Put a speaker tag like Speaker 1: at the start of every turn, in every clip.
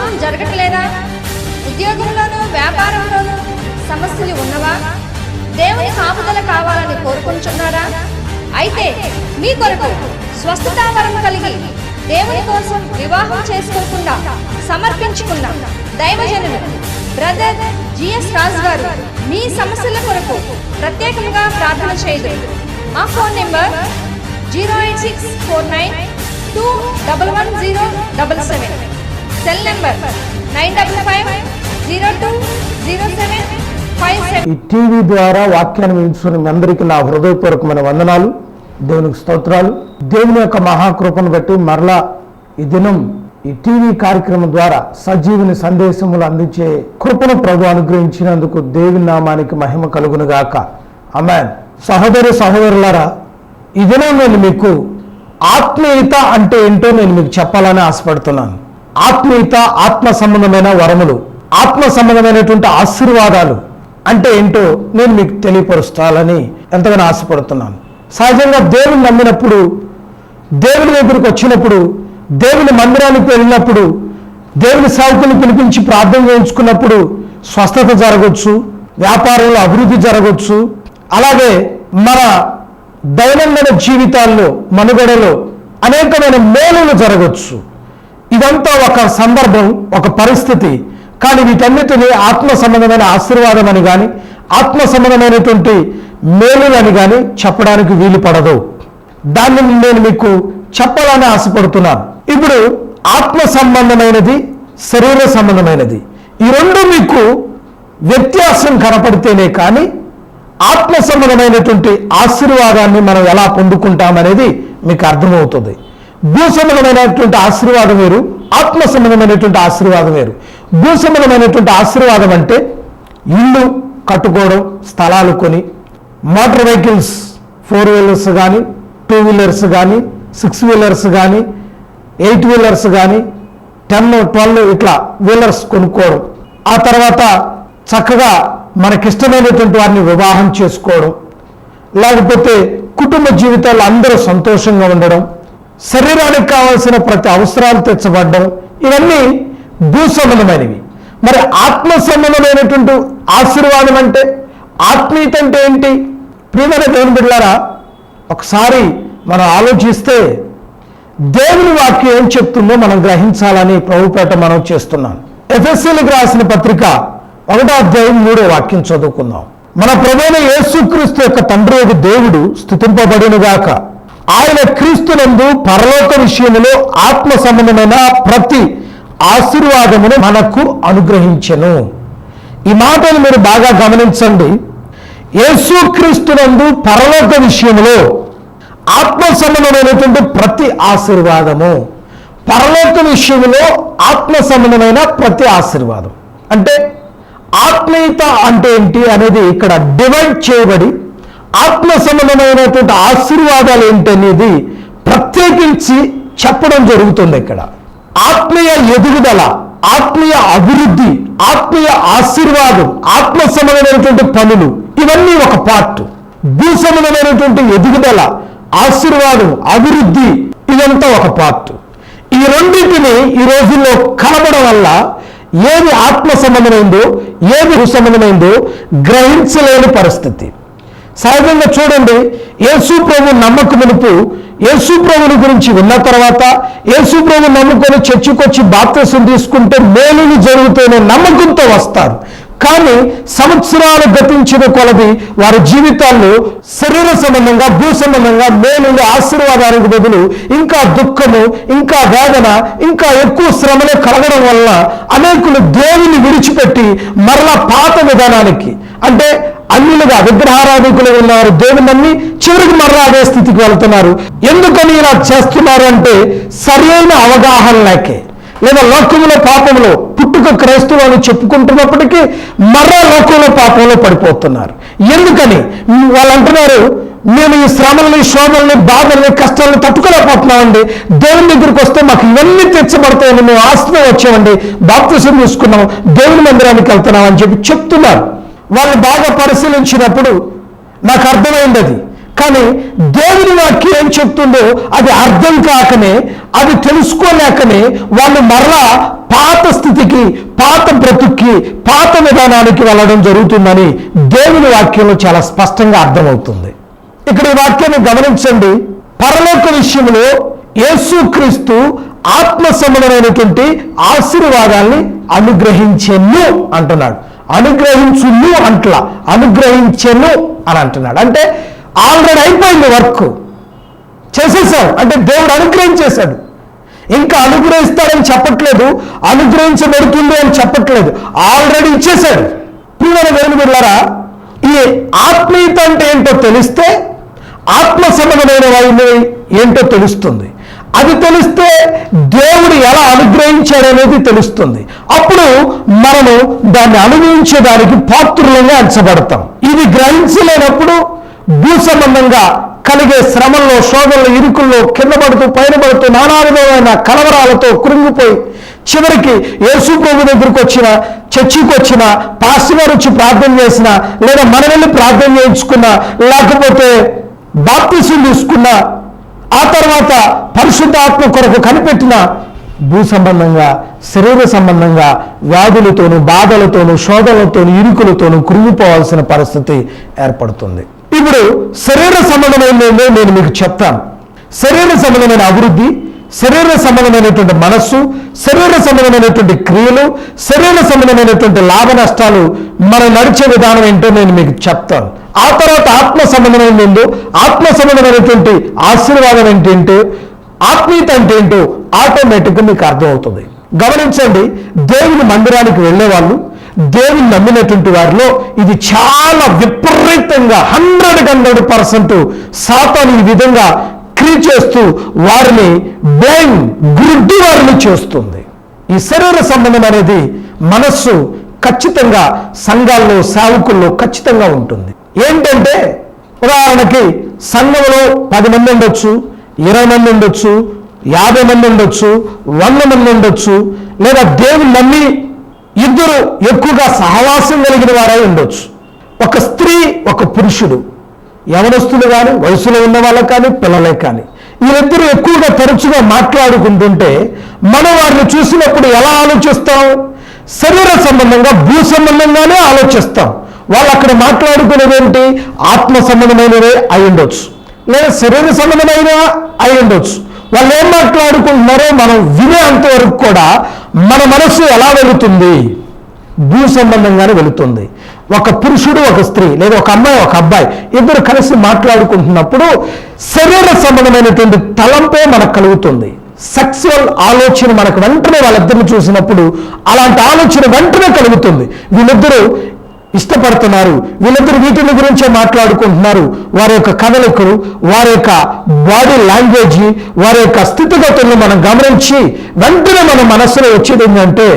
Speaker 1: వివాహం జరగట్లేదా? ఉద్యోగంలోనూ వ్యాపారంలోనూ సమస్యలు ఉన్నవా? దేవుని కాపుదల కావాలని కోరుకుంటున్నారా? అయితే మీ కొరకు స్వస్థతా వరం కలిగి దేవుని కోసం వివాహం చేసుకోకుండా సమర్పించుకున్న దైవజనులు బ్రదర్ జిఎస్ రాజు గారు మీ సమస్యల కొరకు ప్రత్యేకంగా ప్రార్థన చేయదు. మా ఫోన్ నెంబర్ 08649211077, సెల్ నెంబర్ 9550207057.
Speaker 2: ఈ టీవీ ద్వారా వాక్యాన్ని వింటున్న మీ అందరికీ నా హృదయపూర్వకమైన వందనాలు, దేవునికి స్తోత్రాలు. దేవుని యొక్క మహాకృపను బట్టి మరలా ఈ దినం ఈ టీవీ కార్యక్రమం ద్వారా సజీవుని సందేశములు అందించే కృపను ప్రభు అనుగ్రహించినందుకు దేవుని నామానికి మహిమ కలుగును గాక. ఆమేన్. సహోదరి సహోదరులారా, ఈ దినం నేను మీకు ఆత్మీయత అంటే ఏంటో నేను మీకు చెప్పాలని ఆశపడుతున్నాను. ఆత్మీయత, ఆత్మ సంబంధమైన వరములు, ఆత్మ సంబంధమైనటువంటి ఆశీర్వాదాలు అంటే ఏంటో నేను మీకు తెలియపరుస్తాలని ఎంతగానో ఆశపడుతున్నాను. సహజంగా దేవుని నమ్మినప్పుడు, దేవుని దగ్గరికి వచ్చినప్పుడు, దేవుని మందిరానికి వెళ్ళినప్పుడు, దేవుని సేవకులను పిలిపించి ప్రార్థన చేయించుకున్నప్పుడు స్వస్థత జరగవచ్చు, వ్యాపారంలో అభివృద్ధి జరగవచ్చు, అలాగే మన దైనందిన జీవితాల్లో మనుగడలో అనేకమైన మేలులు జరగవచ్చు. ఇదంతా ఒక సందర్భం, ఒక పరిస్థితి. కానీ వీటన్నిటినీ ఆత్మ సంబంధమైన ఆశీర్వాదం అని కానీ, ఆత్మ సంబంధమైనటువంటి మేలులని కానీ చెప్పడానికి వీలు పడదు. దాన్ని నేను మీకు చెప్పాలని ఆశపడుతున్నాను. ఇప్పుడు ఆత్మ సంబంధమైనది, శరీర సంబంధమైనది, ఈ రెండు మీకు వ్యత్యాసం కనపడితేనే కానీ ఆత్మ సంబంధమైనటువంటి ఆశీర్వాదాన్ని మనం ఎలా పొందుకుంటామనేది మీకు అర్థమవుతుంది. భూ సంబంధమైనటువంటి ఆశీర్వాదం వేరు, ఆత్మ సంబంధమైనటువంటి ఆశీర్వాదం వేరు. భూ సంబంధమైనటువంటి ఆశీర్వాదం అంటే ఇల్లు కట్టుకోవడం, స్థలాలు కొని, మోటార్ వెహికల్స్ 4 వీలర్స్ కానీ, 2 వీలర్స్ కానీ, 6 వీలర్స్ కానీ, 8 వీలర్స్ కానీ, 10, 12 ఇట్లా వీలర్స్ కొనుక్కోవడం, ఆ తర్వాత చక్కగా మనకిష్టమైనటువంటి వారిని వివాహం చేసుకోవడం, లేకపోతే కుటుంబ జీవితాల్లో అందరూ సంతోషంగా ఉండడం, శరీరానికి కావాల్సిన ప్రతి అవసరాలు తెచ్చబడడం, ఇవన్నీ భూ సంబంధమైనవి. మరి ఆత్మ సంబంధమైనటువంటి ఆశీర్వాదం అంటే, ఆత్మీయత అంటే ఏంటి? ప్రియమైన దేవుని బిడ్డలారా, ఒకసారి మనం ఆలోచిస్తే దేవుని వాక్యం ఏం చెప్తుందో మనం గ్రహించాలని ప్రభుపేట మనం చేస్తున్నాం. ఎఫెసీయులకు రాసిన పత్రిక 1వ అధ్యాయం 3వ వాక్యం చదువుకుందాం. మన ప్రభువైన యేసుక్రీస్తు యొక్క తండ్రి యొక్క దేవుడు స్తుతింపబడునుగాక. ఆయన క్రీస్తునందు పరలోక విషయములో ఆత్మ సంబంధమైన ప్రతి ఆశీర్వాదమును మనకు అనుగ్రహించెను. ఈ మాటను మీరు బాగా గమనించండి. యేసుక్రీస్తునందు పరలోక విషయములో ఆత్మ సంబంధమైనటువంటి ప్రతి ఆశీర్వాదము, పరలోక విషయంలో ఆత్మ సంబంధమైన ప్రతి ఆశీర్వాదం అంటే ఆత్మీయత అంటే ఏంటి అనేది ఇక్కడ డివైడ్ చేయబడి, ఆత్మ సంబంధమైనటువంటి ఆశీర్వాదాలు ఏంటి అనేది ప్రత్యేకించి చెప్పడం జరుగుతుంది. ఇక్కడ ఆత్మీయ ఎదుగుదల, ఆత్మీయ అభివృద్ధి, ఆత్మీయ ఆశీర్వాదం, ఆత్మ సంబంధమైనటువంటి పనులు, ఇవన్నీ ఒక పార్ట్. భూ సంబంధమైనటువంటి ఎదుగుదల, ఆశీర్వాదం, అభివృద్ధి, ఇదంతా ఒక పార్ట్. ఈ రెండింటిని ఈ రోజుల్లో కలపడం వల్ల ఏది ఆత్మ సంబంధమైందో, ఏది భూ సంబంధమైందో గ్రహించలేని పరిస్థితి. సహజంగా చూడండి, యేసు ప్రభు నమ్మక మునుపు, యేసు ప్రభుని గురించి విన్న తర్వాత, యేసు ప్రభు నమ్ముకొని చర్చికొచ్చి బాప్తిసం తీసుకుంటే మేలులు జరుగుతాయనే నమ్మకంతో వస్తారు. కానీ సంవత్సరాలు గతించిన కొలది వారి జీవితాల్లో శరీర సంబంధంగా, భూ సంబంధంగా మేలులు, ఆశీర్వాదానికి బదులు ఇంకా దుఃఖము, ఇంకా వేదన, ఇంకా ఎక్కువ శ్రమలే కలగడం వల్ల అనేకులు దేవుని విడిచిపెట్టి మరలా పాత విధానానికి, అంటే అన్యులుగా విగ్రహారాధికులు ఉన్నారు, దేవుని నమ్మి చివరికి మరలా అదే స్థితికి వెళ్తున్నారు. ఎందుకని ఇలా చేస్తున్నారు అంటే సరైన అవగాహన లేకే, లేదా లోకంలో పాపంలో పుట్టుక క్రైస్తవులు అని చెప్పుకుంటున్నప్పటికీ మరలా లోకంలో పాపంలో పడిపోతున్నారు. ఎందుకని వాళ్ళు అంటున్నారు, మేము ఈ శ్రమల్ని, శోధనల్ని, బాధల్ని, కష్టాలని తట్టుకోలేకపోతున్నామండి, దేవుని దగ్గరికి వస్తే మాకు ఇవన్నీ తెచ్చబడతాయని మేము ఆశతో వచ్చామండి, బాప్తిసం తీసుకున్నాం, దేవుని మందిరానికి వెళ్తున్నాం అని చెప్తున్నారు. వాళ్ళు బాగా పరిశీలించినప్పుడు నాకు అర్థమైంది అది. కానీ దేవుని వాక్యం ఏం చెప్తుందో అది అర్థం కాకనే, అది తెలుసుకోలేకనే వాళ్ళు మరలా పాత స్థితికి, పాత బ్రతుక్కి, పాత విధానానికి వెళ్ళడం జరుగుతుందని దేవుని వాక్యంలో చాలా స్పష్టంగా అర్థమవుతుంది. ఇక్కడ ఈ వాక్యాన్ని గమనించండి. పరలోక విషయంలో యేసుక్రీస్తు ఆత్మ సంబంధమైనటువంటి ఆశీర్వాదాల్ని అనుగ్రహించెను అంటున్నాడు. అనుగ్రహించును అంటలా, అనుగ్రహించెను అని అంటున్నాడు. అంటే ఆల్రెడీ అయిపోయింది, వర్క్ చేసేసాడు. అంటే దేవుడు అనుగ్రహించేశాడు. ఇంకా అనుగ్రహిస్తాడని చెప్పట్లేదు, అనుగ్రహించబడుతుంది అని చెప్పట్లేదు, ఆల్రెడీ ఇచ్చేశాడు. ప్రియమైన దేవుని బిడ్డలారా, ఈ ఆత్మీయత అంటే ఏంటో తెలిస్తే ఆత్మ సంబంధమైన వారిని ఏంటో తెలుస్తుంది. అది తెలిస్తే దేవుడు ఎలా అనుగ్రహించాడనేది తెలుస్తుంది. అప్పుడు మనము దాన్ని అనుభవించేదానికి పాత్రులంగా ఎంచబడతాం. ఇది గ్రహించలేనప్పుడు భూ సంబంధంగా కలిగే శ్రమల్లో, శోధనలో, ఇరుకుల్లో, కింద పడుతూ పైన పడుతూ నానా విధమైన కలవరాలతో కృంగిపోయి చివరికి యేసు ప్రభు దగ్గరికి వచ్చిన, చర్చికి వచ్చిన, పాస్టర్ గారు వచ్చి ప్రార్థన చేసిన, లేదా మనం వెళ్ళి ప్రార్థన చేయించుకున్నా, లేకపోతే బాప్తిసం తీసుకున్నా, ఆ తర్వాత పరిశుద్ధాత్మ కొరకు కనిపెట్టిన భూ సంబంధంగా, శరీర సంబంధంగా వ్యాధులతోనూ, బాధలతోనూ, శోధనలతోనూ, ఇరుకులతోనూ కృంగిపోవాల్సిన పరిస్థితి ఏర్పడుతుంది. ఇప్పుడు శరీర సంబంధమైనది నేను మీకు చెప్తాను. శరీర సంబంధమైన అభివృద్ధి, శరీర సంబంధమైనటువంటి మనస్సు, శరీర సంబంధమైనటువంటి క్రియలు, శరీర సంబంధమైనటువంటి లాభ నష్టాలు, మనం నడిచే విధానం ఏంటో నేను మీకు చెప్తాను. ఆ తర్వాత ఆత్మ సంబంధమైనది ఏంటో, ఆత్మ సంబంధమైనటువంటి ఆశీర్వాదం ఏంటంటే, ఆత్మీయత అంటే ఏంటో ఆటోమేటిక్గా మీకు అర్థమవుతుంది. గమనించండి, దేవుని మందిరానికి వెళ్ళే వాళ్ళు, దేవుని నమ్మినటువంటి వారిలో ఇది చాలా విపరీతంగా 100% సాతాను ఈ విధంగా క్రియ చేస్తూ వారిని గుడ్డి వారిని చేస్తుంది. ఈ శరీర సంబంధం అనేది మనస్సు ఖచ్చితంగా సంఘాల్లో, సేవకుల్లో ఖచ్చితంగా ఉంటుంది. ఏంటంటే ఉదాహరణకి సంఘంలో 10 మంది ఉండొచ్చు, 20 మంది ఉండొచ్చు, 50 మంది ఉండొచ్చు, 100 మంది ఉండొచ్చు, లేదా దేవుని నమ్మి ఇద్దరు ఎక్కువగా సహవాసం కలిగిన వారై ఉండొచ్చు. ఒక స్త్రీ, ఒక పురుషుడు, యవనస్తులు కానీ, వయసులో ఉన్న వాళ్ళకి కానీ, పిల్లలే కానీ, వీళ్ళిద్దరూ ఎక్కువగా తరచుగా మాట్లాడుకుంటుంటే మనం వారిని చూసినప్పుడు ఎలా ఆలోచిస్తాం? శరీర సంబంధంగా, భూ సంబంధంగానే ఆలోచిస్తాం. వాళ్ళు అక్కడ మాట్లాడుకునేది ఏంటి? ఆత్మ సంబంధమైనవే అయి ఉండొచ్చు, లేదా శరీర సంబంధమైన అయి ఉండొచ్చు. వాళ్ళు ఏం మాట్లాడుకుంటున్నారో మనం వినే అంతవరకు కూడా మన మనస్సు ఎలా వెళుతుంది? భూ సంబంధంగానే వెళుతుంది. ఒక పురుషుడు, ఒక స్త్రీ, లేదా ఒక అమ్మాయి, ఒక అబ్బాయి ఇద్దరు కలిసి మాట్లాడుకుంటున్నప్పుడు శరీర సంబంధమైనటువంటి తలంపే మనకు కలుగుతుంది. సెక్సువల్ ఆలోచన మనకు వెంటనే వాళ్ళిద్దరిని చూసినప్పుడు అలాంటి ఆలోచన వెంటనే కలుగుతుంది. వీళ్ళిద్దరూ ఇష్టపడుతున్నారు, వీళ్ళిద్దరు వీటిని గురించే మాట్లాడుకుంటున్నారు. వారి యొక్క కదలికలు, వారి యొక్క బాడీ లాంగ్వేజ్, వారి యొక్క స్థితిగతులను మనం గమనించి వెంటనే మన మనస్సులో వచ్చేది ఏంటంటే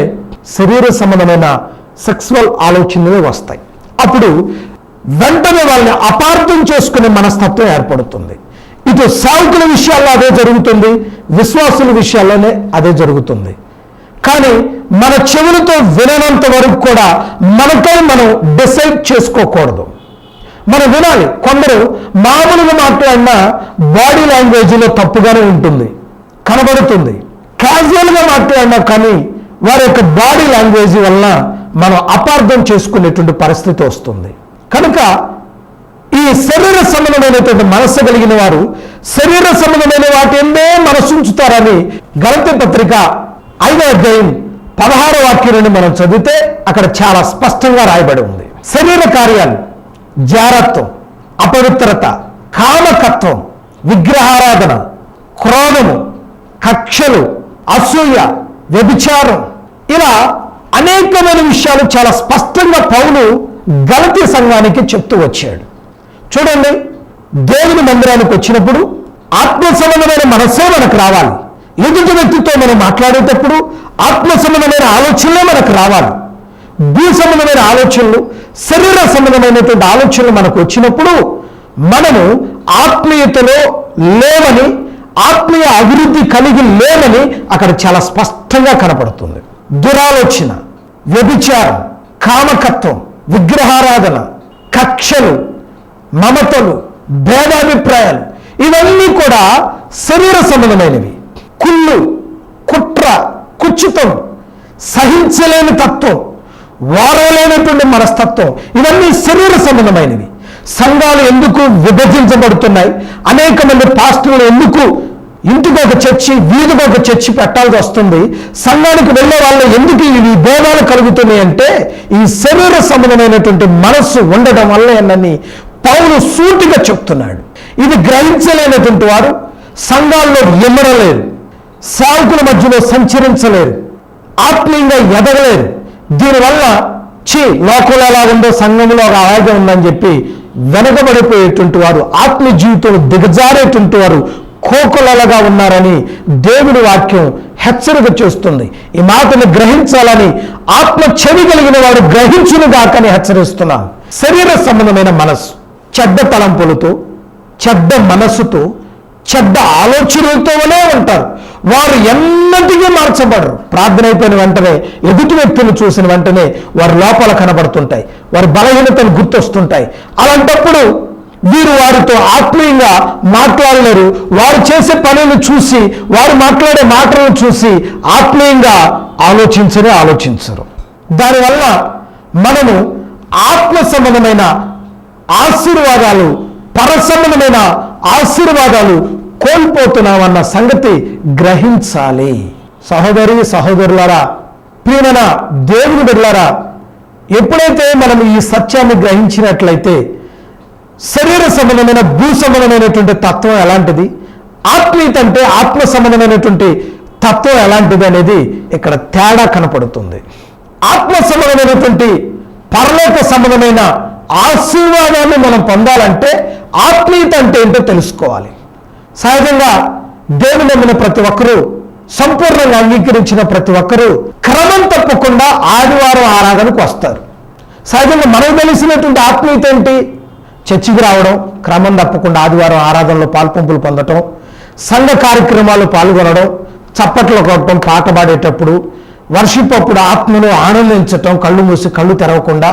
Speaker 2: శరీర సంబంధమైన సెక్సువల్ ఆలోచనలే వస్తాయి. అప్పుడు వెంటనే వాళ్ళని అపార్థం చేసుకునే మనస్తత్వం ఏర్పడుతుంది. ఇటు సేవకుల విషయాల్లో అదే జరుగుతుంది, విశ్వాసుల విషయాల్లోనే అదే జరుగుతుంది. కానీ మన చెవులతో విననంత వరకు కూడా మనకై మనం డిసైడ్ చేసుకోకూడదు. మనం వినాలి. కొందరు మామూలుగా మాట్లాడిన బాడీ లాంగ్వేజ్లో తప్పుగానే ఉంటుంది, కనబడుతుంది. క్యాజువల్గా మాట్లాడినా కానీ వారి యొక్క బాడీ లాంగ్వేజ్ వలన మనం అపార్థం చేసుకునేటువంటి పరిస్థితి వస్తుంది. కనుక ఈ శరీర సంబంధమైనటువంటి మనస్సు కలిగిన వారు శరీర సంబంధమైన వాటి ఎందే మనస్సు ఉంచుతారని గలతీ పత్రిక 5వ అధ్యాయం 16వ వాక్యం నుండి మనం చదివితే అక్కడ చాలా స్పష్టంగా రాయబడి ఉంది. శరీర కార్యాలు, జారత్వం, అపవిత్రత, కామకత్వం, విగ్రహారాధన, క్రోధము, కక్షలు, అసూయ, వ్యభిచారం, ఇలా అనేకమైన విషయాలు చాలా స్పష్టంగా పౌలు గలతీ సంఘానికి చెప్తూ వచ్చాడు. చూడండి, దేవుని మందిరానికి వచ్చినప్పుడు ఆత్మ సంబంధమైన మనస్సే మనకు రావాలి. ఎదుటి వ్యక్తితో మనం మాట్లాడేటప్పుడు ఆత్మ సంబంధమైన ఆలోచనలే మనకు రావాలి. భూ సంబంధమైన ఆలోచనలు, శరీర సంబంధమైనటువంటి ఆలోచనలు మనకు వచ్చినప్పుడు మనము ఆత్మీయతలో లేవని, ఆత్మీయ అభివృద్ధి కలిగి లేవని అక్కడ చాలా స్పష్టంగా కనపడుతుంది. దురాలోచన, వ్యభిచారం, కామకత్వం, విగ్రహారాధన, కక్షలు, మమతలు, భేదాభిప్రాయాలు, ఇవన్నీ కూడా శరీర సంబంధమైనవి. కుళ్ళు, కుట్ర, కుచితం, సహించలేని తత్వం, వారలేనటువంటి మనస్తత్వం, ఇవన్నీ శరీర సంబంధమైనవి. సంఘాలు ఎందుకు విభజించబడుతున్నాయి? అనేక మంది పాస్టర్లు ఎందుకు ఇంటికి ఒక చర్చి, వీధికి ఒక చర్చి పెట్టాల్సి వస్తుంది? సంఘానికి వెళ్ళే వాళ్ళు ఎందుకు ఇవి భేదాలు కలుగుతున్నాయి అంటే ఈ శరీర సంబంధమైనటువంటి మనస్సు ఉండడం వల్ల అని పౌలు సూటిగా చెప్తున్నాడు. ఇది గ్రహించలేనటువంటి వారు సంఘాల్లో ఎమ్మరలేరు, సేవకుల మధ్యలో సంచరించలేరు, ఆత్మీయంగా ఎదగలేరు. దీనివల్ల లోకంలో ఎలా ఉందో సంఘంలో అలాగే ఉందని చెప్పి వెనకబడిపోయేటువంటి వారు, ఆత్మీయ జీవితంలో దిగజారేటువంటి వారు కోకొలలుగా ఉన్నారని దేవుని వాక్యం హెచ్చరిక చేస్తుంది. ఈ మాటను గ్రహించాలని ఆత్మ చెవి కలిగిన వాడు గ్రహించునుగాకని హెచ్చరిస్తున్నాను. శరీర సంబంధమైన మనస్సు చెడ్డ తలంపులతో, చెడ్డ మనస్సుతో, చెడ్డ ఆలోచనలతోనే ఉంటారు. వారు ఎన్నటికీ మార్చబడరు. ప్రార్థన అయిపోయిన వెంటనే ఎదుటి వ్యక్తులు చూసిన వెంటనే వారి లోపల కనబడుతుంటాయి, వారి బలహీనతలు గుర్తొస్తుంటాయి. అలాంటప్పుడు వీరు వారితో ఆత్మీయంగా మాట్లాడలేరు. వారు చేసే పనులను చూసి, వారు మాట్లాడే మాటలను చూసి ఆత్మీయంగా ఆలోచించరు. దానివల్ల మనము ఆత్మ సంబంధమైన ఆశీర్వాదాలు, పరసంబంధమైన ఆశీర్వాదాలు కోల్పోతున్నామన్న సంగతి గ్రహించాలి. సహోదరి సహోదరులారా, ప్రియమైన దేవుని బిడ్డలారా, ఎప్పుడైతే మనం ఈ సత్యాన్ని గ్రహించినట్లయితే శరీర సంబంధమైన భూ సంబంధమైనటువంటి తత్వం ఎలాంటిది, ఆత్మీయత అంటే ఆత్మ సంబంధమైనటువంటి తత్వం ఎలాంటిది అనేది ఇక్కడ తేడా కనపడుతుంది. ఆత్మ సంబంధమైనటువంటి పరలోక సంబంధమైన ఆశీర్వాదాన్ని మనం పొందాలంటే ఆత్మీయత అంటే ఏంటో తెలుసుకోవాలి. సహజంగా దేవుని నమ్మిన ప్రతి ఒక్కరూ, సంపూర్ణంగా అంగీకరించిన ప్రతి ఒక్కరూ క్రమం తప్పకుండా ఆదివారం ఆరాధనకు వస్తారు. సహజంగా మనకు తెలిసినటువంటి ఆత్మీయత ఏంటి? చర్చికి రావడం, క్రమం తప్పకుండా ఆదివారం ఆరాధనలో పాల్పంపులు పొందటం, సంఘ కార్యక్రమాల్లో పాల్గొనడం, చప్పట్లు కొట్టడం, పాట పాడేటప్పుడు, వర్షిప్ అప్పుడు ఆత్మను ఆనందించటం, కళ్ళు మూసి కళ్ళు తెరవకుండా,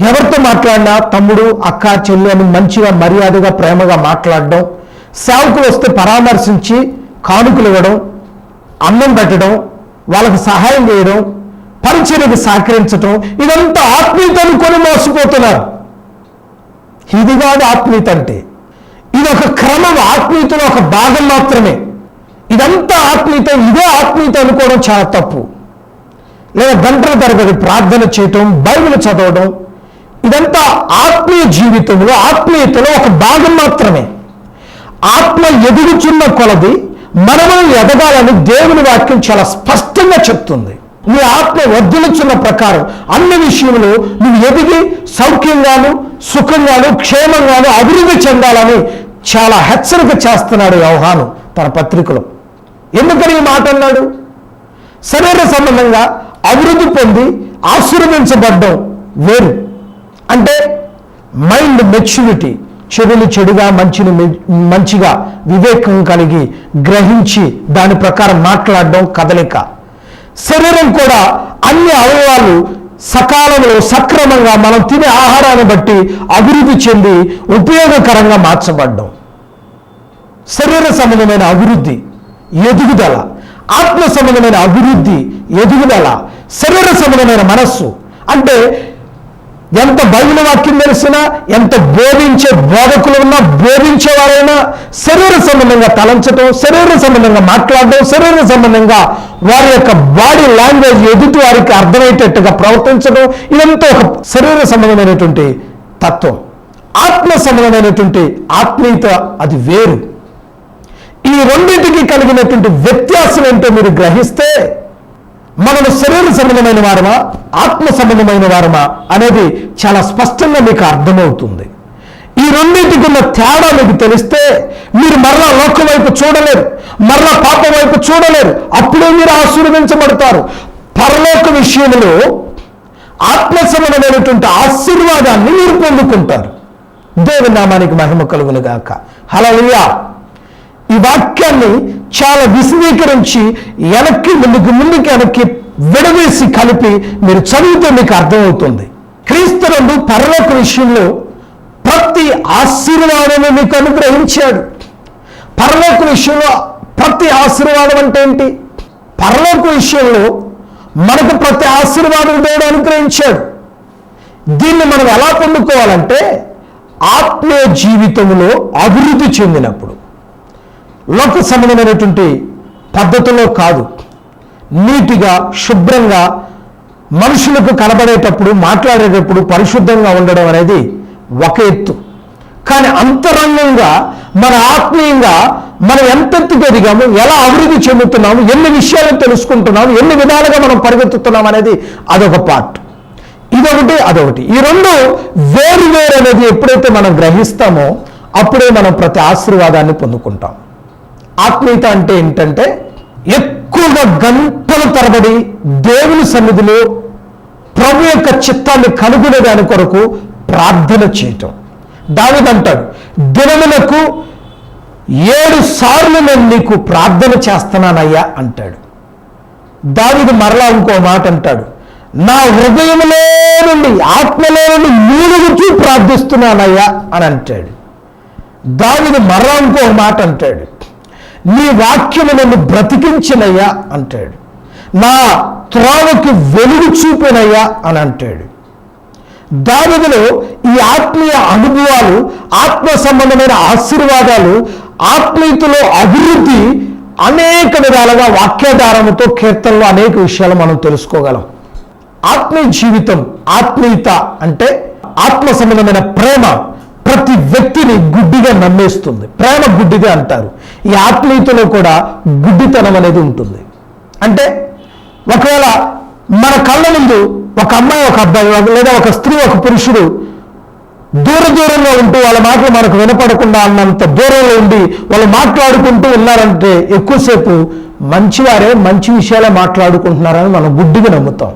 Speaker 2: ఎవరితో మాట్లాడినా తమ్ముడు, అక్క, చెల్లి అని మంచిగా మర్యాదగా ప్రేమగా మాట్లాడడం, సేవకులు వస్తే పరామర్శించి కానుకలు ఇవ్వడం, అన్నం పెట్టడం, వాళ్ళకు సహాయం చేయడం, పరిచర్యకు సహకరించడం, ఇదంతా ఆత్మీయత అనుకొని మోసపోతున్నారు. ఇది కాదు ఆత్మీయత అంటే. ఇది ఒక క్రమం, ఆత్మీయతలో ఒక భాగం మాత్రమే. ఇదంతా ఆత్మీయత, ఇదే ఆత్మీయత అనుకోవడం చాలా తప్పు. లేదా గంటల తరబడి ప్రార్థన చేయటం, బైబిల్ చదవడం, ఇదంతా ఆత్మీయ జీవితంలో, ఆత్మీయతలో ఒక భాగం మాత్రమే. ఆత్మ ఎదుగుచున్న కొలది మనము ఎదగాలని దేవుని వాక్యం చాలా స్పష్టంగా చెప్తుంది. నీ ఆత్మ వర్ధిల్లుచున్న ప్రకారం అన్ని విషయంలో నువ్వు ఎదిగి సౌఖ్యంగాను, సుఖంగాను, క్షేమంగాను అభివృద్ధి చెందాలని చాలా హెచ్చరిక చేస్తున్నాడు యోహాను తన పత్రికలో. ఎందుకని ఈ మాట అన్నాడు? శరీర సంబంధంగా అభివృద్ధి పొంది ఆశీర్వదించబడ్డం వేరు. అంటే మైండ్ మెచ్యూరిటీ, చెడుని చెడుగా, మంచిని మంచిగా వివేకం కలిగి గ్రహించి దాని ప్రకారం మాట్లాడడం, కదలిక. శరీరం కూడా అన్ని అవయవాలు సకాలంలో సక్రమంగా మనం తినే ఆహారాన్ని బట్టి అభివృద్ధి చెంది ఉపయోగకరంగా మార్చబడ్డం. శరీర సంబంధమైన అభివృద్ధి, ఎదుగుదల, ఆత్మ సంబంధమైన అభివృద్ధి, ఎదుగుదల, శరీర సంబంధమైన మనస్సు. అంటే ఎంత బైబిల్ వాక్యం తెలిసినా, ఎంత బోధించే బోధకులు ఉన్నా, బోధించేవారైనా శరీర సంబంధంగా తలంచడం, శరీర సంబంధంగా మాట్లాడడం, శరీర సంబంధంగా వారి యొక్క బాడీ లాంగ్వేజ్ ఎదుటి వారికి అర్థమయ్యేటట్టుగా ప్రవర్తించడం, ఇదంతా ఒక శరీర సంబంధమైనటువంటి తత్వం. ఆత్మ సంబంధమైనటువంటి ఆత్మీయత అది వేరు. ఈ రెండింటికి కలిగినటువంటి వ్యత్యాసం ఏంటో మీరు గ్రహిస్తే మనము శరీర సంబంధమైన వారమా, ఆత్మ సంబంధమైన వారమా అనేది చాలా స్పష్టంగా మీకు అర్థమవుతుంది. ఈ రెండింటికి ఉన్న తేడా మీకు తెలిస్తే మీరు మరలా లోకం వైపు చూడలేరు, మరలా పాపం వైపు చూడలేరు. అప్పుడే మీరు ఆశీర్వదించబడతారు. పరలోక విషయంలో ఆత్మ సంబంధమైనటువంటి ఆశీర్వాదాన్ని మీరు పొందుకుంటారు. దేవుని నామానికి మహిమ కలుగును గాక. హల్లెలూయా. ఈ వాక్యాన్ని చాలా విశదీకరించి వెనక్కి విడదీసి కలిపి మీరు చదివితే మీకు అర్థమవుతుంది. క్రీస్తునందు పరలోక విషయంలో ప్రతి ఆశీర్వాదాన్ని మీకు అనుగ్రహించాడు. పరలోక విషయంలో ప్రతి ఆశీర్వాదం అంటే ఏంటి? పరలోక విషయంలో మనకు ప్రతి ఆశీర్వాదం దేవుడు అనుగ్రహించాడు. దీన్ని మనం ఎలా పొందుకోవాలంటే ఆత్మీయ జీవితంలో అభివృద్ధి చెందినప్పుడు, లోక సంబంధమైనటువంటి పద్ధతిలో కాదు, నీటిగా శుభ్రంగా మనుషులకు కనబడేటప్పుడు, మాట్లాడేటప్పుడు పరిశుద్ధంగా ఉండడం అనేది ఒక ఎత్తు. కానీ అంతరంగంగా మన ఆత్మీయంగా మనం ఎంతెత్తుకు ఎదిగాము, ఎలా అభివృద్ధి చెందుతున్నాము, ఎన్ని విషయాలు తెలుసుకుంటున్నాము, ఎన్ని విధాలుగా మనం పరిగెత్తుతున్నాం అనేది అదొక పార్ట్. ఇదొకటి అదొకటి. ఈ రెండు వేరు వేరు అనేది ఎప్పుడైతే మనం గ్రహిస్తామో అప్పుడే మనం ప్రతి ఆశీర్వాదాన్ని పొందుకుంటాం. ఆత్మీయత అంటే ఏంటంటే ఎక్కువగా గంటల తరబడి దేవుని సన్నిధిలో ప్రభు యొక్క చిత్తాన్ని కనుగొనే దాని కొరకు ప్రార్థన చేయటం. దావీదు అంటాడు, దినములకు 7 సార్లు నేను నీకు ప్రార్థన చేస్తున్నానయ్యా అంటాడు. దావీదు మరలా ఇంకో మాట అంటాడు, నా హృదయంలో నుండి ఆత్మలో నుండి మూలుగుతూ ప్రార్థిస్తున్నానయ్యా అని అంటాడు. దావీదు మరలా ఇంకో మాట అంటాడు, నీ వాక్యము నన్ను బ్రతికించినయ్యా అంటాడు. నా త్రోవకి వెలుగు చూపినయ్యా అని అంటాడు. దావీదులో ఈ ఆత్మీయ అనుభవాలు, ఆత్మ సంబంధమైన ఆశీర్వాదాలు, ఆత్మీయతలో అభివృద్ధి అనేక విధాలుగా వాక్యాధారముతో కీర్తనలో అనేక విషయాలు మనం తెలుసుకోగలం. ఆత్మీయ జీవితం, ఆత్మీయత అంటే ఆత్మ సంబంధమైన ప్రేమ ప్రతి వ్యక్తిని గుడ్డిగా నమ్మేస్తుంది. ప్రేమ గుడ్డిదే అంటారు. ఈ ఆత్మీయతలో కూడా గుడ్డితనం అనేది ఉంటుంది. అంటే ఒకవేళ మన కళ్ళ ముందు ఒక అమ్మాయి, ఒక అబ్బాయి, లేదా ఒక స్త్రీ, ఒక పురుషుడు దూరంగా ఉంటూ వాళ్ళ మాటలు మనకు వినపడకుండా అన్నంత దూరంలో ఉండి వాళ్ళు మాట్లాడుకుంటూ ఉన్నారంటే ఎక్కువసేపు మంచివారే మంచి విషయాలే మాట్లాడుకుంటున్నారని మనం గుడ్డిగా నమ్ముతాం.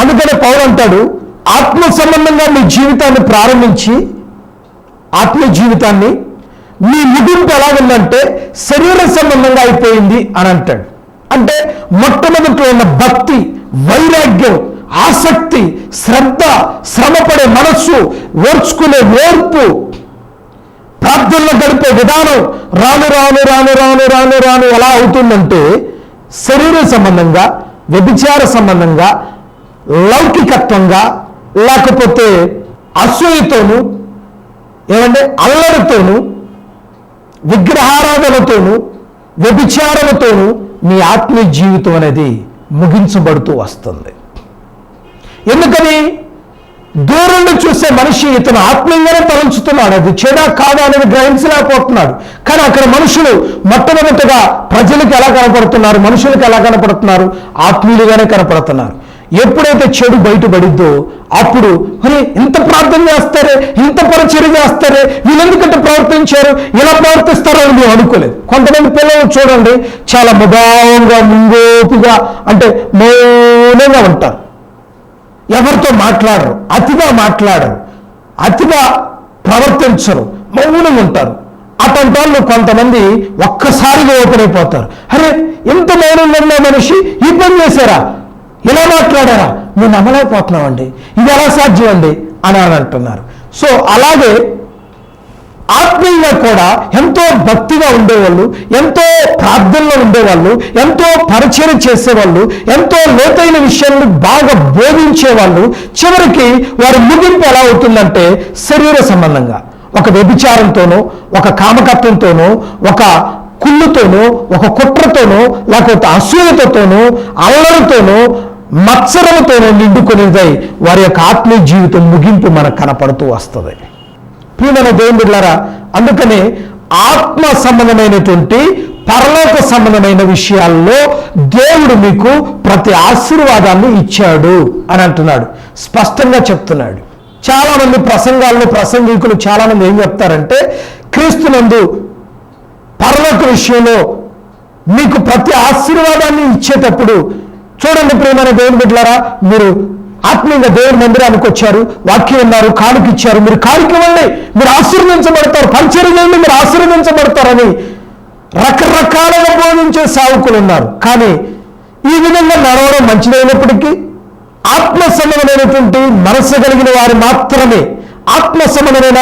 Speaker 2: అందుకనే పౌలు అంటాడు, ఆత్మ సంబంధంగా మీ జీవితాన్ని ప్రారంభించి ఆత్మీయ జీవితాన్ని మీ ముగింపు ఎలా ఉందంటే శరీర సంబంధంగా అయిపోయింది అని అంటాడు. అంటే మొట్టమొదటి ఉన్న భక్తి, వైరాగ్యం, ఆసక్తి, శ్రద్ధ, శ్రమపడే మనస్సు, ఓర్చుకునే ఓర్పు, ప్రార్థనలో గడిపే విధానం రాను రాను రాను రాను రాను రాను ఎలా అవుతుందంటే శరీర సంబంధంగా, వ్యభిచార సంబంధంగా, లౌకికత్వంగా, లేకపోతే అసూయతోనూ, ఏమంటే అల్లరితోనూ, విగ్రహారాధనతోనూ, వ్యభిచారముతోనూ మీ ఆత్మీయ జీవితం అనేది ముగించబడుతూ వస్తుంది. ఎందుకని? దూరం చూసే మనిషి ఇతను ఆత్మీయంగానే తలంచుతున్నాడు, అది చెడా కాదా అనేది గ్రహించలేకపోతున్నాడు. కానీ అక్కడ మనుషులు మొట్టమొదటిగా ప్రజలకు ఎలా కనపడుతున్నారు, మనుషులకు ఎలా కనపడుతున్నారు? ఆత్మీయులుగానే కనపడుతున్నారు. ఎప్పుడైతే చెడు బయటపడిద్దో అప్పుడు అరే ఇంత ప్రార్థన చేస్తారే, ఇంత పరిచర్య చేస్తారే, వీళ్ళెందుకంటే ప్రవర్తించారు, ఇలా ప్రవర్తిస్తారో అని మేము అనుకోలేదు. కొంతమంది పిల్లలు చూడండి, చాలా ముభావంగా, ముంగోపుగా, అంటే మౌనంగా ఉంటారు, ఎవరితో మాట్లాడరు, అతిగా మాట్లాడరు, అతిగా ప్రవర్తించరు, మౌనంగా ఉంటారు. అటువంటి వాళ్ళు కొంతమంది ఒక్కసారిగా ఓపెన్ అయిపోతారు. అరే ఇంత మౌనంగా ఉన్న మనిషి ఈ పని చేశారా, ఇలా మాట్లాడారా, మేము నమ్మలేకపోతున్నామండి, ఇది ఎలా సాధ్యం అండి అని అంటున్నారు. సో అలాగే ఆత్మీయంగా కూడా ఎంతో భక్తిగా ఉండేవాళ్ళు, ఎంతో ప్రార్థనలో ఉండేవాళ్ళు, ఎంతో పరిచయం చేసేవాళ్ళు, ఎంతో లోతైన విషయాలను బాగా బోధించేవాళ్ళు, చివరికి వారి ముగింపు ఎలా అవుతుందంటే శరీర సంబంధంగా ఒక వ్యభిచారంతోనో, ఒక కామకత్వంతోనో, ఒక కుళ్ళుతోనో, ఒక కుట్రతోనో, లేకపోతే అసూయతోనో, అల్లరితోనో, మత్సరముతోనో నిండుకునేదై వారి యొక్క ఆత్మీయ జీవితం ముగింపు మనకు కనపడుతూ వస్తుంది. ప్రియమైన దేవుని బిడ్డలారా, అందుకనే ఆత్మ సంబంధమైనటువంటి పరలోక సంబంధమైన విషయాల్లో దేవుడు మీకు ప్రతి ఆశీర్వాదాన్ని ఇచ్చాడు అని అంటున్నాడు, స్పష్టంగా చెప్తున్నాడు. చాలా మంది ప్రసంగాల్లో ప్రసంగికులు చాలా మంది ఏం చెప్తారంటే క్రీస్తునందు పరలోక విషయంలో మీకు ప్రతి ఆశీర్వాదాన్ని ఇచ్చేటప్పుడు చూడండి ప్రియమైన దేవుని బిడ్డలారా, మీరు ఆత్మీయంగా దేవుని మందిరానికి వచ్చారు, వాక్యం ఉన్నారు, కానుక ఇచ్చారు, మీరు కానుక ఇవ్వండి, మీరు ఆశీర్వదించబడతారు, పరిచర్య చేయండి, మీరు ఆశీర్వదించబడతారని రకరకాలుగా బోధించే సేవకులు ఉన్నారు. కానీ ఈ విధంగా నడవడం మంచిదైనప్పటికీ ఆత్మ సంబంధమైనటువంటి మనస్సు కలిగిన వారు మాత్రమే, ఆత్మ సంబంధమైన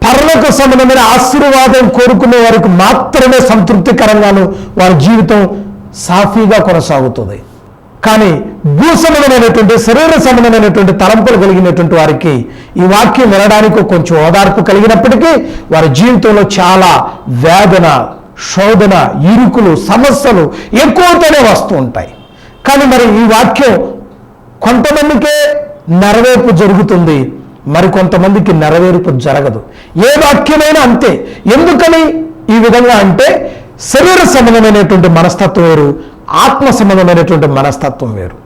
Speaker 2: పరలోక సంబంధమైన ఆశీర్వాదం కోరుకునే వారికి మాత్రమే సంతృప్తికరంగాను వారి జీవితం సాఫీగా కొనసాగుతుంది. కానీ భూ సంబంధమైనటువంటి శరీర సంబంధమైనటువంటి తలంపులు కలిగినటువంటి వారికి ఈ వాక్యం వినడానికి కొంచెం ఓదార్పు కలిగినప్పటికీ వారి జీవితంలో చాలా వేదన, శోధన, ఇరుకులు, సమస్యలు ఎక్కువతోనే వస్తూ ఉంటాయి. కానీ మరి ఈ వాక్యం కొంతమందికే నెరవేర్పు జరుగుతుంది, మరి కొంతమందికి నెరవేర్పు జరగదు. ఏ వాక్యమైనా అంతే. ఎందుకని ఈ విధంగా అంటే శరీర సంబంధమైనటువంటి మనస్తత్వం వేరు, ఆత్మ సంబంధమైనటువంటి మనస్తత్వం వేరు.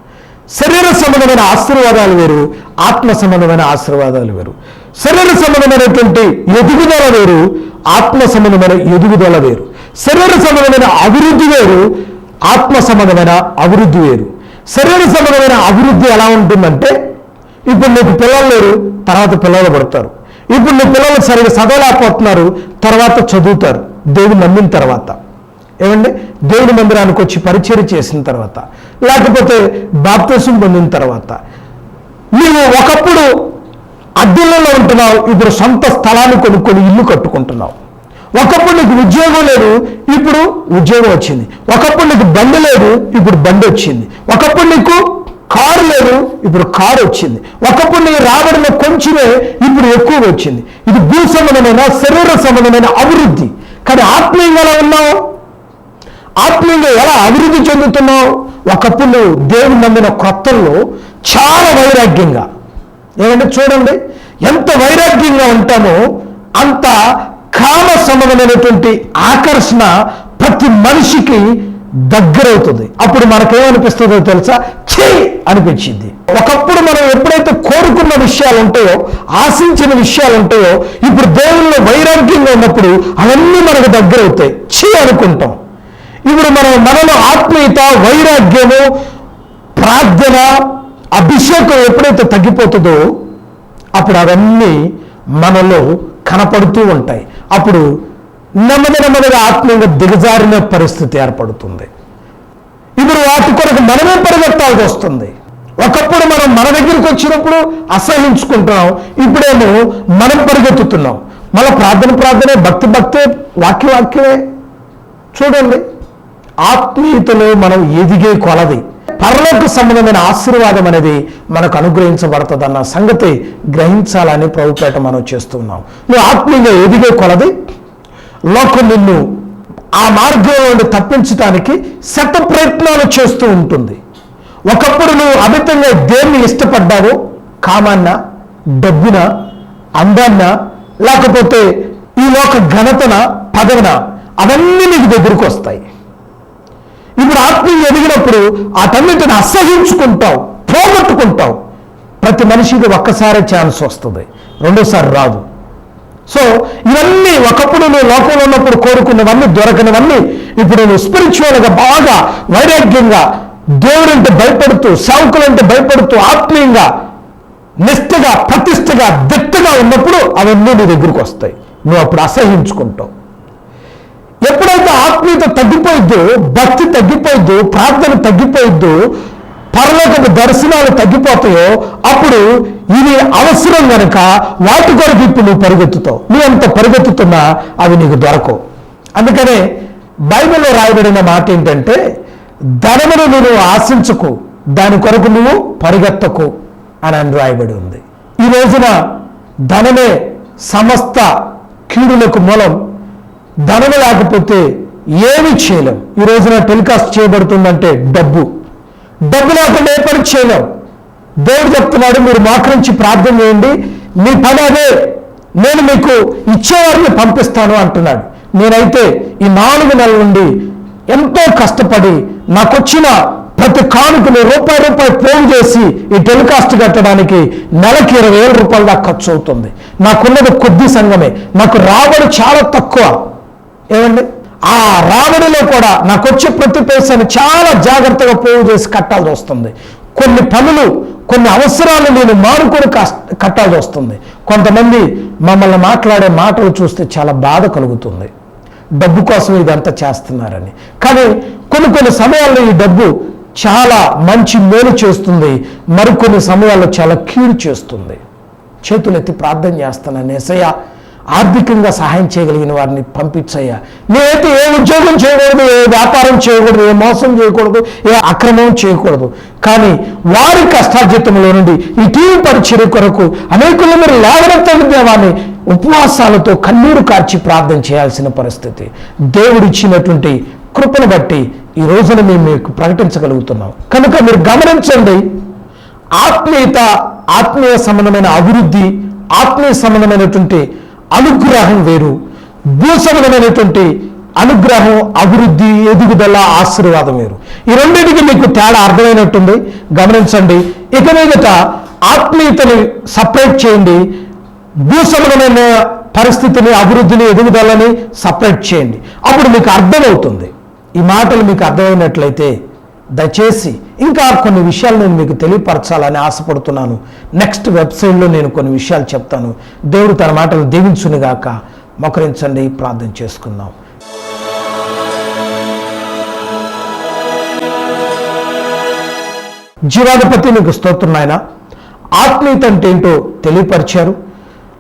Speaker 2: శరీర సంబంధమైన ఆశీర్వాదాలు వేరు, ఆత్మ సంబంధమైన ఆశీర్వాదాలు వేరు. శరీర సంబంధమైనటువంటి ఎదుగుదల వేరు, ఆత్మ సంబంధమైన ఎదుగుదల వేరు. శరీర సంబంధమైన అభివృద్ధి వేరు, ఆత్మ సంబంధమైన అభివృద్ధి వేరు. శరీర సంబంధమైన అభివృద్ధి ఎలా ఉంటుందంటే, ఇప్పుడు నీకు పిల్లలు లేరు, తర్వాత పిల్లలు పడతారు. ఇప్పుడు నీ పిల్లలు సరిగా చదవలేకపోతున్నారు, తర్వాత చదువుతారు దేవుని నమ్మిన తర్వాత. ఏమండి, దేవుడి మందిరానికి వచ్చి పరిచర్య చేసిన తర్వాత, లేకపోతే బాప్తిసం పొందిన తర్వాత. నీవు ఒకప్పుడు అద్దెల్లో ఉంటున్నావు, ఇప్పుడు సొంత స్థలాన్ని కొనుక్కొని ఇల్లు కట్టుకుంటున్నావు. ఒకప్పుడు నీకు ఉద్యోగం లేదు, ఇప్పుడు ఉద్యోగం వచ్చింది. ఒకప్పుడు నీకు బండి లేదు, ఇప్పుడు బండి వచ్చింది. ఒకప్పుడు నీకు కారు లేదు, ఇప్పుడు కారు వచ్చింది. ఒకప్పుడు నీకు రాబడిన కొంచెమే, ఇప్పుడు ఎక్కువ వచ్చింది. ఇది భూ సంబంధమైన శరీర సంబంధమైన అభివృద్ధి. కానీ ఆత్మీయంగా ఎలా ఉన్నావు? ఆత్మీయంగా ఎలా అభివృద్ధి చెందుతున్నావు? ఒకప్పుడు నువ్వు దేవుని నమ్మిన క్రొత్తల్లో చాలా వైరాగ్యంగా, ఏమంటే చూడండి, ఎంత వైరాగ్యంగా ఉంటామో అంత కామ సంబంధమైనటువంటి ఆకర్షణ ప్రతి మనిషికి దగ్గరవుతుంది. అప్పుడు మనకేమనిపిస్తుందో తెలుసా? ఛీ అనిపించింది. ఒకప్పుడు మనం ఎప్పుడైతే కోరుకున్న విషయాలు ఉంటాయో, ఆశించిన విషయాలు ఉంటాయో, ఇప్పుడు దేవుల్లో వైరాగ్యంగా ఉన్నప్పుడు అవన్నీ మనకు దగ్గరవుతాయి. ఛీ అనుకుంటాం. ఇప్పుడు మనలో ఆత్మీయత, వైరాగ్యము, ప్రార్థన, అభిషేకం ఎప్పుడైతే తగ్గిపోతుందో అప్పుడు అవన్నీ మనలో కనపడుతూ ఉంటాయి. అప్పుడు నెమ్మదిగా ఆత్మీయంగా దిగజారిన పరిస్థితి ఏర్పడుతుంది. ఇప్పుడు వాటి కొరకు మనమే పరిగెత్తాల్సి వస్తుంది. ఒకప్పుడు మనం మన దగ్గరికి వచ్చినప్పుడు అసహించుకుంటున్నాం, ఇప్పుడేమో మనం పరిగెత్తుతున్నాం. మళ్ళీ ప్రార్థనే, భక్తే, వాక్యమే. చూడండి, ఆత్మీయతలో మనం ఎదిగే కొలది పరలోక సంబంధమైన ఆశీర్వాదం అనేది మనకు అనుగ్రహించబడుతుందన్న సంగతి గ్రహించాలని ప్రభుపేట మనం చేస్తున్నాం. నువ్వు ఆత్మీయంగా ఎదిగే కొలది లోకం నిన్ను ఆ మార్గంలో నుండి తప్పించడానికి శత ప్రయత్నాలు చేస్తూ ఉంటుంది. ఒకప్పుడు నువ్వు అమితంగా దేన్ని ఇష్టపడ్డావో, కామాన్న, డబ్బున, అందాన్న, లేకపోతే ఈ లోక ఘనతన, పదవిన, అవన్నీ నీకు దగ్గరకు వస్తాయి. ఇప్పుడు ఆత్మీయ ఎదిగినప్పుడు అటన్నిటిని అసహించుకుంటావు, పోగొట్టుకుంటావు. ప్రతి మనిషికి ఒక్కసారి ఛాన్స్ వస్తుంది, రెండోసారి రాదు. సో ఇవన్నీ ఒకప్పుడు నువ్వు లోకంలో ఉన్నప్పుడు కోరుకున్నవన్నీ దొరకనివన్నీ ఇప్పుడు నువ్వు స్పిరిచువల్గా బాగా వైరాగ్యంగా, దేవుడంటే భయపడుతూ, సేవకులంటే భయపడుతూ, ఆత్మీయంగా, నిష్ఠగా, ప్రతిష్టగా, దిట్టగా ఉన్నప్పుడు అవన్నీ నీ దగ్గరికి వస్తాయి. నువ్వు అప్పుడు అసహించుకుంటావు. ఎప్పుడైతే ఆత్మీయత తగ్గిపోయిద్దో, భక్తి తగ్గిపోయిద్దో, ప్రార్థన తగ్గిపోయిద్దో, పరలోకపు దర్శనాలు తగ్గిపోతాయో అప్పుడు ఇవి అవసరం కనుక వాటి కొరకు ఇప్పుడు నువ్వు పరిగెత్తుతావు. నువ్వు ఎంత పరిగెత్తుతున్నా అవి నీకు దొరకవు. అందుకనే బైబిల్లో రాయబడిన మాట ఏంటంటే, ధనమును నువ్వు ఆశించకు, దాని కొరకు నువ్వు పరిగెత్తకు అని రాయబడి ఉంది. ఈ రోజున ధనమే సమస్త కీడులకు మూలం. ధనము లేకపోతే ఏమి చేయలేం. ఈ రోజున టెలికాస్ట్ చేయబడుతుందంటే డబ్బు లేకుండా ఏ పని చేయలేం. దేవుడు చెప్తున్నాడు, మీరు మోకరించి ప్రార్థన చేయండి, మీ పని అదే, నేను మీకు ఇచ్చేవారిని పంపిస్తాను అంటున్నాడు. నేనైతే ఈ 4 నెలల నుండి ఎంతో కష్టపడి నాకొచ్చిన ప్రతి కానుకని రూపాయి పోగు చేసి ఈ టెలికాస్ట్ కట్టడానికి నెలకి 20,000 రూపాయల దాకా ఖర్చు అవుతుంది. నాకున్నది కొద్ది సంఘమే, నాకు రాబడి చాలా తక్కువ. ఏమండి, ఆ రాబడిలో కూడా నాకు వచ్చే ప్రతి పైసాని చాలా జాగ్రత్తగా పోగు చేసి కట్టాల్సి వస్తుంది. కొన్ని పనులు, కొన్ని అవసరాలు నేను మానుకొని కట్టాల్సి వస్తుంది. కొంతమంది మమ్మల్ని మాట్లాడే మాటలు చూస్తే చాలా బాధ కలుగుతుంది, డబ్బు కోసం ఇదంతా చేస్తున్నారని. కానీ కొన్ని సమయాల్లో ఈ డబ్బు చాలా మంచి మేలు చేస్తుంది, మరికొన్ని సమయాల్లో చాలా కీడు చేస్తుంది. చేతులెత్తి ప్రార్థన చేస్తున్నాను, యేసయ్యా ఆర్థికంగా సహాయం చేయగలిగిన వారిని పంపించయ్యా. నేనైతే ఏ ఉద్యోగం చేయకూడదు, ఏ వ్యాపారం చేయకూడదు, ఏ మోసం చేయకూడదు, ఏ అక్రమం చేయకూడదు, కానీ వారి కష్టార్జితంలో నుండి ఈ టీవీ పరిచర్య కొరకు అనేకులు మీరు లేవనెత్తండి దేవాన్ని ఉపవాసాలతో కన్నీరు కార్చి ప్రార్థన చేయాల్సిన పరిస్థితి. దేవుడిచ్చినటువంటి కృపను బట్టి ఈ రోజున మేము మీకు ప్రకటించగలుగుతున్నాం. కనుక మీరు గమనించండి, ఆత్మీయత, ఆత్మీయ సంబంధమైన అభివృద్ధి, ఆత్మీయ సంబంధమైనటువంటి అనుగ్రహం వేరు, భూ సంబంధమైనటువంటి అనుగ్రహం, అభివృద్ధి, ఎదుగుదల, ఆశీర్వాదం వేరు. ఈ రెండింటికి మీకు తేడా అర్థమైనట్టుంది. గమనించండి. ఇక మీదట ఆత్మీయతని సపరేట్ చేయండి, భూ సంబంధమైన పరిస్థితిని, అభివృద్ధిని, ఎదుగుదలని సపరేట్ చేయండి. అప్పుడు మీకు అర్థమవుతుంది. ఈ మాటలు మీకు అర్థమైనట్లయితే దయచేసి ఇంకా కొన్ని విషయాలు నేను మీకు తెలియపరచాలని ఆశపడుతున్నాను. నెక్స్ట్ వెబ్సైట్లో నేను కొన్ని విషయాలు చెప్తాను. దేవుడు తన మాటలు దీవించునుగాక. మోకరించండి, ప్రార్థన చేసుకుందాం. జీవాధిపతి నీకు స్తోత్రం నాయన. ఆత్మీయత అంటే ఏంటో తెలియపరిచారు.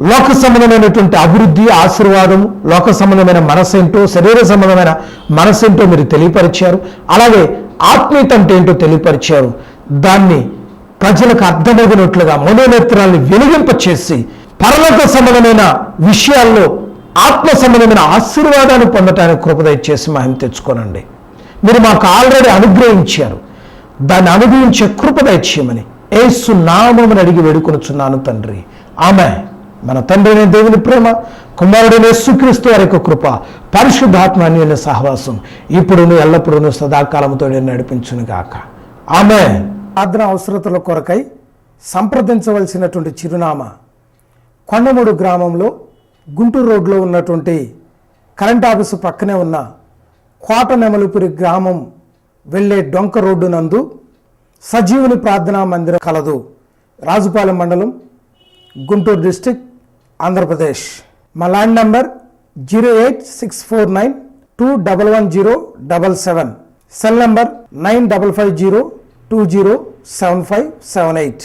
Speaker 2: లోక సంబంధమైనటువంటి అభివృద్ధి, ఆశీర్వాదము, లోక సంబంధమైన మనసేంటో, శరీర సంబంధమైన మనసేంటో మీరు తెలియపరిచారు. అలాగే ఆత్మీయత అంటే ఏంటో తెలియపరిచారు. దాన్ని ప్రజలకు అర్థమగినట్లుగా మనోనేత్రాన్ని వెలిగింపచేసి పరలోక సంబంధమైన విషయాల్లో ఆత్మ సంబంధమైన ఆశీర్వాదాన్ని పొందటానికి కృపద చేసి మహిమ తెచ్చుకోనండి. మీరు మాకు ఆల్రెడీ అనుగ్రహించారు, దాన్ని అనుభవించే కృపద చేయమని యేసు నామమున అడిగి వేడుకొనుచున్నాను తండ్రి. ఆమేన్. మన తండ్రి దేవుని ప్రేమ, కుమారుడైన యేసుక్రీస్తు వారి యొక్క కృప, పరిశుద్ధాత్మ అన్యోన్య సహవాసం ఇప్పుడును ఎల్లప్పుడూ సదాకాలంతో నడిపించును గాక. ఆమేన్. ప్రార్థన అవసరతల కొరకై సంప్రదించవలసినటువంటి చిరునామా కొండమూడు గ్రామంలో గుంటూరు రోడ్లో ఉన్నటువంటి కరెంట్ ఆఫీసు పక్కనే ఉన్న కోటనెమలిపురి గ్రామం వెళ్ళే డొంక రోడ్డు నందు సజీవుని ప్రార్థనా మందిరం కలదు. రాజుపాలెం మండలం, గుంటూరు డిస్టిక్, ఆంధ్రప్రదేశ్. మా ల్యాండ్ నంబర్ 08649211077. Cell number 9550207578.